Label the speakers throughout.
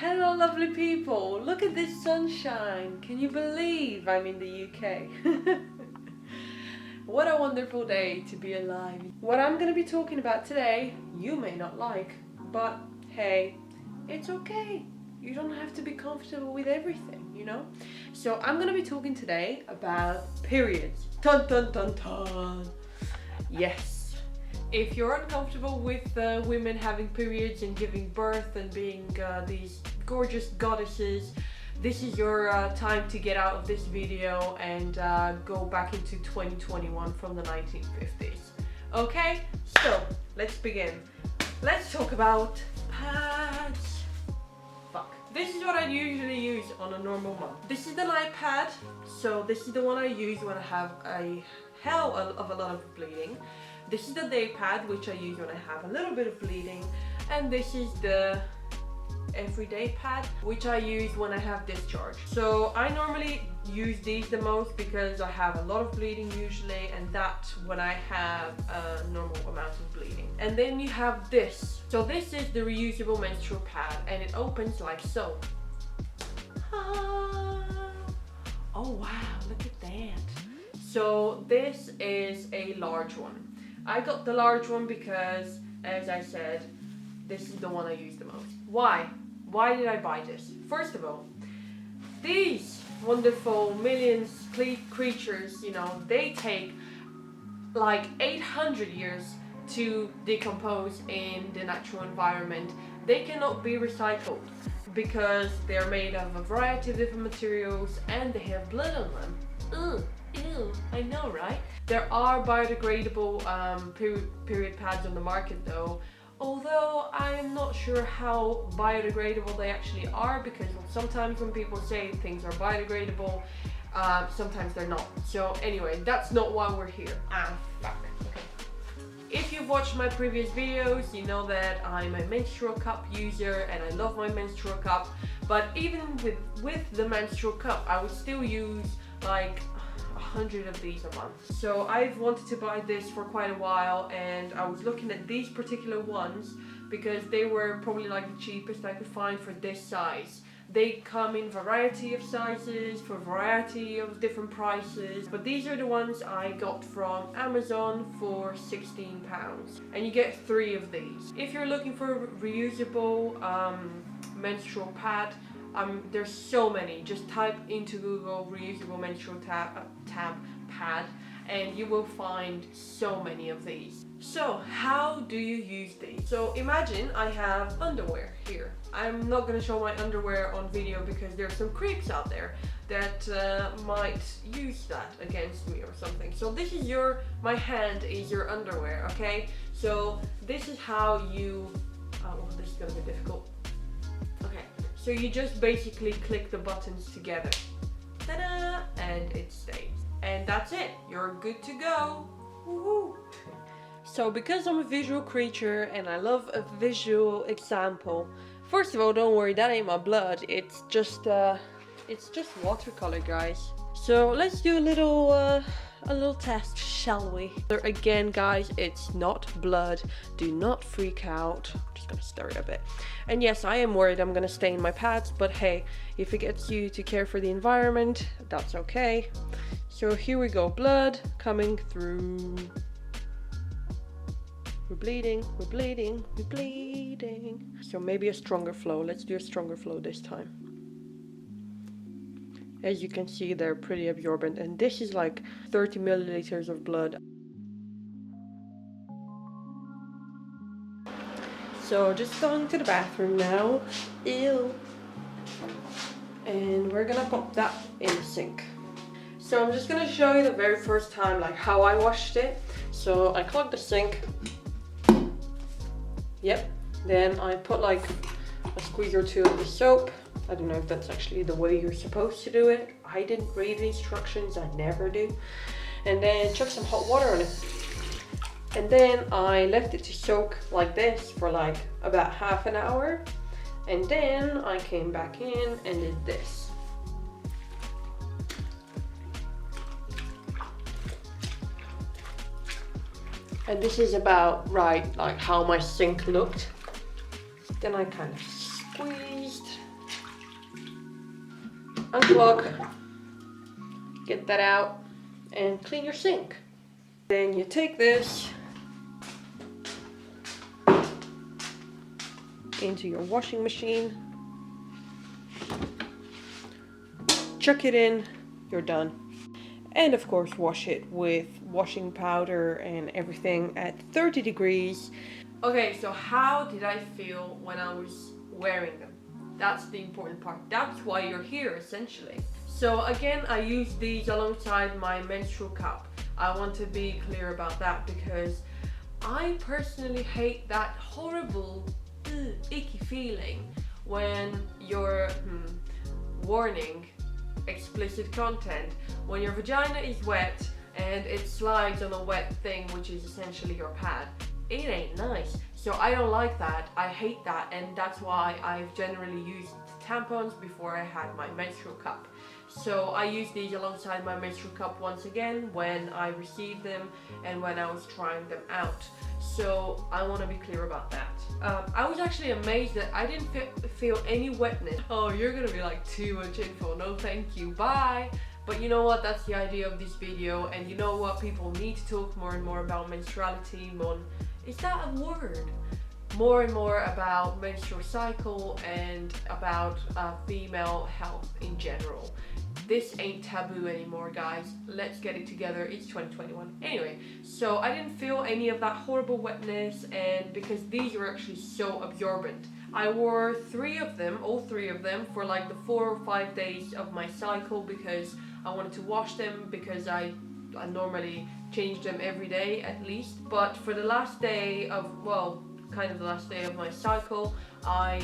Speaker 1: Hello lovely people, look at this sunshine. Can you believe I'm in the UK? What a wonderful day to be alive. What I'm gonna be talking about today, you may not like, but hey, it's okay. You don't have to be comfortable with everything, you know? So I'm gonna be talking today about periods. Dun dun dun dun. Yes. If you're uncomfortable with women having periods and giving birth and being these gorgeous goddesses, this is your time to get out of this video and go back into 2021 from the 1950s. Okay, so let's begin. Let's talk about pads. Fuck. This is what I usually use on a normal month. This is the night pad, so this is the one I use when I have a hell of a lot of bleeding. This is the day pad, which I use when I have a little bit of bleeding, and this is the everyday pad, which I use when I have discharge. So I normally use these the most because I have a lot of bleeding usually, and that's when I have a normal amount of bleeding. And then you have this. So this is the reusable menstrual pad, and it opens like so. Ah. Oh wow, look at that. So this is a large one. I got the large one because, as I said, this is the one I use the most. Why? Why did I buy this? First of all, these wonderful millions creatures, you know, they take like 800 years to decompose in the natural environment. They cannot be recycled because they're made of a variety of different materials and they have blood on them. Ugh. Ew, I know, right? There are biodegradable period pads on the market though, although I'm not sure how biodegradable they actually are, because sometimes when people say things are biodegradable, sometimes they're not. So anyway, that's not why we're here. Fuck. Okay. If you've watched my previous videos, you know that I'm a menstrual cup user and I love my menstrual cup, but even with the menstrual cup, I would still use like 100 of these a month. So I've wanted to buy this for quite a while, and I was looking at these particular ones because they were probably like the cheapest I could find for this size. They come in variety of sizes for variety of different prices, but these are the ones I got from Amazon for £16, and you get 3 of these. If you're looking for a reusable menstrual pad, there's so many. Just type into Google reusable menstrual pad and you will find so many of these. So how do you use these? So imagine I have underwear here. I'm not going to show my underwear on video because there's some creeps out there that might use that against me or something. So this is my hand is your underwear, okay? So this is how you, oh, this is going to be difficult. Okay. So you just basically click the buttons together, ta-da, and it stays. And that's it, you're good to go. Woohoo! So because I'm a visual creature and I love a visual example, first of all, don't worry, that ain't my blood. It's just watercolor, guys. So let's do a little test, shall we? Again, guys, it's not blood. Do not freak out. I'm just gonna stir it a bit. And yes, I am worried I'm gonna stain my pads, but hey, if it gets you to care for the environment, that's okay. So here we go, blood coming through. We're bleeding, we're bleeding, we're bleeding. So maybe a stronger flow. Let's do a stronger flow this time. As you can see, they're pretty absorbent, and this is like 30 milliliters of blood. So just going to the bathroom now. Ew. And we're gonna pop that in the sink. So I'm just gonna show you the very first time, like how I washed it. So I clogged the sink. Yep. Then I put like a squeeze or 2 of the soap. I don't know if that's actually the way you're supposed to do it. I didn't read the instructions, I never do. And then chuck some hot water on it. And then I left it to soak like this for like about half an hour. And then I came back in and did this. And this is about right, like how my sink looked. Then I kind of squeezed unplug, get that out, and clean your sink. Then you take this into your washing machine, chuck it in, you're done. And of course wash it with washing powder and everything at 30 degrees. Okay, so how did I feel when I was wearing them? That's the important part. That's why you're here, essentially. So again, I use these alongside my menstrual cup. I want to be clear about that because I personally hate that horrible, icky feeling when you're, warning, explicit content, when your vagina is wet and it slides on a wet thing, which is essentially your pad. It ain't nice. So I don't like that. I hate that, and that's why I've generally used tampons before I had my menstrual cup. So I use these alongside my menstrual cup once again when I received them and when I was trying them out. So I want to be clear about that. I was actually amazed that I didn't feel any wetness. Oh, you're gonna be like, too much info, no thank you, bye. But you know what, that's the idea of this video, and you know what, people need to talk more and more about menstruality. Is that a word? More and more about menstrual cycle and about female health in general. This ain't taboo anymore, guys. Let's get it together. It's 2021. Anyway, so I didn't feel any of that horrible wetness, and because these were actually so absorbent. I wore all three of them for like the 4 or 5 days of my cycle because I wanted to wash them, because I normally change them every day at least. But for the last day of, kind of the last day of my cycle, I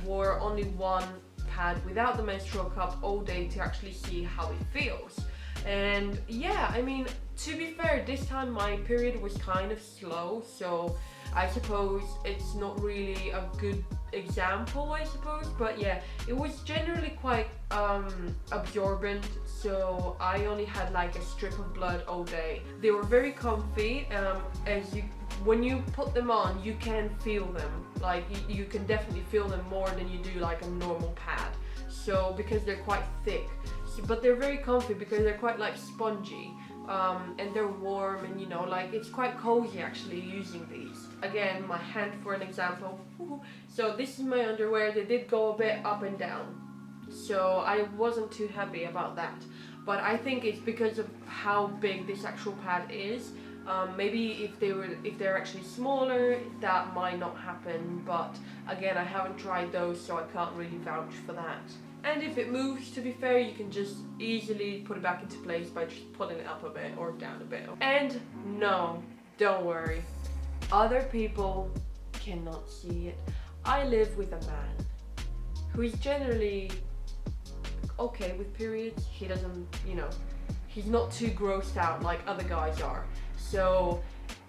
Speaker 1: wore only one pad without the menstrual cup all day to actually see how it feels. And yeah, I mean, to be fair, this time my period was kind of slow, so I suppose it's not really a good example, I suppose, but yeah, it was generally quite absorbent, so I only had like a strip of blood all day. They were very comfy. When you put them on, you can feel them. Like you can definitely feel them more than you do like a normal pad. So because they're quite thick, but they're very comfy because they're quite like spongy. And they're warm, and you know, like it's quite cozy actually using these. Again, my hand for an example. So this is my underwear. They did go a bit up and down, so I wasn't too happy about that. But I think it's because of how big this actual pad is. Maybe if they're actually smaller, that might not happen. But again, I haven't tried those, so I can't really vouch for that. And if it moves, to be fair, you can just easily put it back into place by just pulling it up a bit or down a bit. And no, don't worry, other people cannot see it. I live with a man who is generally okay with periods. He doesn't, he's not too grossed out like other guys are. So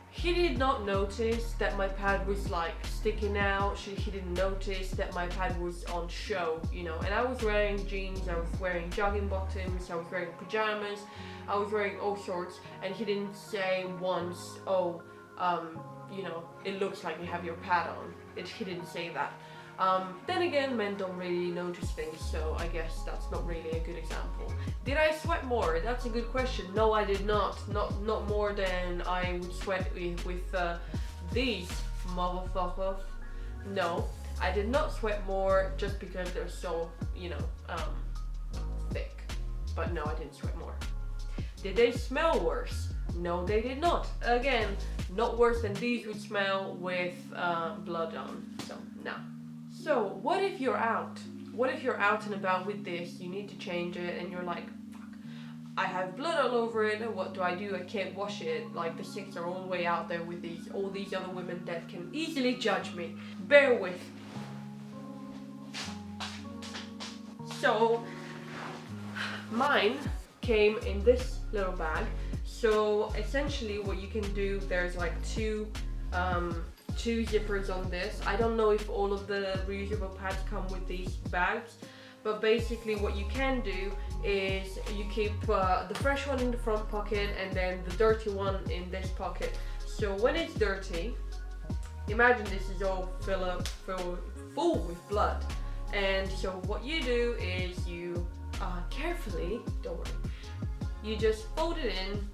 Speaker 1: he did not notice that my pad was like sticking out. He didn't notice that my pad was on show, and I was wearing jeans, I was wearing jogging bottoms, I was wearing pajamas, I was wearing all sorts, and he didn't say once, it looks like you have your pad on. He didn't say that. Then again, men don't really notice things, so I guess that's not really a good example. Did I sweat more? That's a good question. No, I did not. Not more than I would sweat with these motherfuckers. No, I did not sweat more just because they're so, thick. But no, I didn't sweat more. Did they smell worse? No, they did not. Again, not worse than these would smell with blood on. So, no. So, what if you're out? What if you're out and about with this, you need to change it, and you're like, fuck, I have blood all over it, and what do? I can't wash it. Like, the six are all the way out there with all these other women that can easily judge me. Bear with. So, mine came in this little bag. So, essentially what you can do, there's like two zippers on this. I don't know if all of the reusable pads come with these bags, but basically what you can do is you keep the fresh one in the front pocket and then the dirty one in this pocket. So when it's dirty, imagine this is all full with blood, and so what you do is you carefully, don't worry. You just fold it in,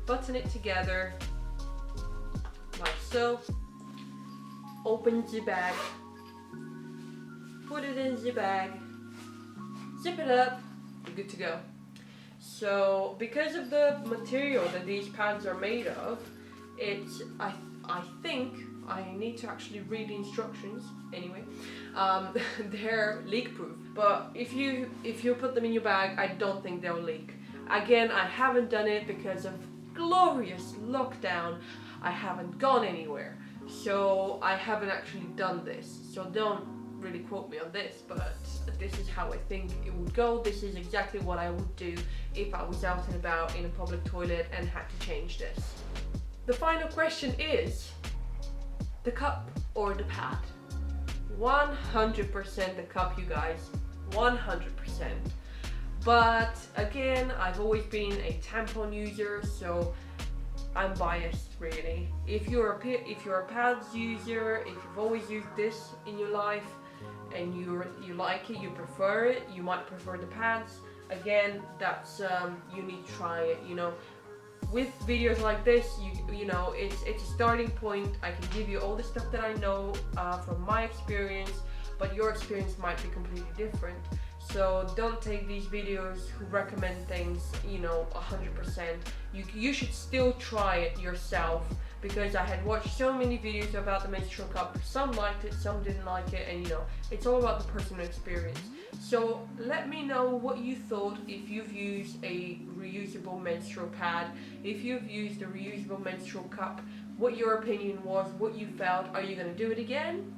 Speaker 1: button it together, like so. Open the bag, put it in the bag, zip it up, you're good to go. So because of the material that these pads are made of, it's I think I need to actually read the instructions anyway. They're leak proof, but if you put them in your bag, I don't think they'll leak. Again, I haven't done it because of glorious lockdown. I haven't gone anywhere, so I haven't actually done this. So don't really quote me on this, but this is how I think it would go. This is exactly what I would do if I was out and about in a public toilet and had to change this. The final question is the cup or the pad? 100% the cup, you guys, 100%. But again, I've always been a tampon user, so I'm biased really. If you're a pads user, if you've always used this in your life and you like it, you prefer it, you might prefer the pads. Again, that's you need to try it. You know, with videos like this, you know, it's a starting point. I can give you all the stuff that I know from my experience, but your experience might be completely different. So don't take these videos who recommend things, you know, 100%. You should still try it yourself, because I had watched so many videos about the menstrual cup. Some liked it, some didn't like it, and you know, it's all about the personal experience. So let me know what you thought if you've used a reusable menstrual pad, if you've used a reusable menstrual cup, what your opinion was, what you felt. Are you going to do it again?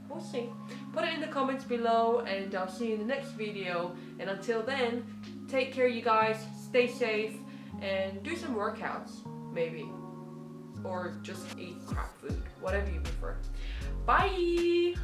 Speaker 1: We'll see. Put it in the comments below, and I'll see you in the next video. And until then, take care, you guys. Stay safe and do some workouts, maybe. Or just eat crap food, whatever you prefer. Bye!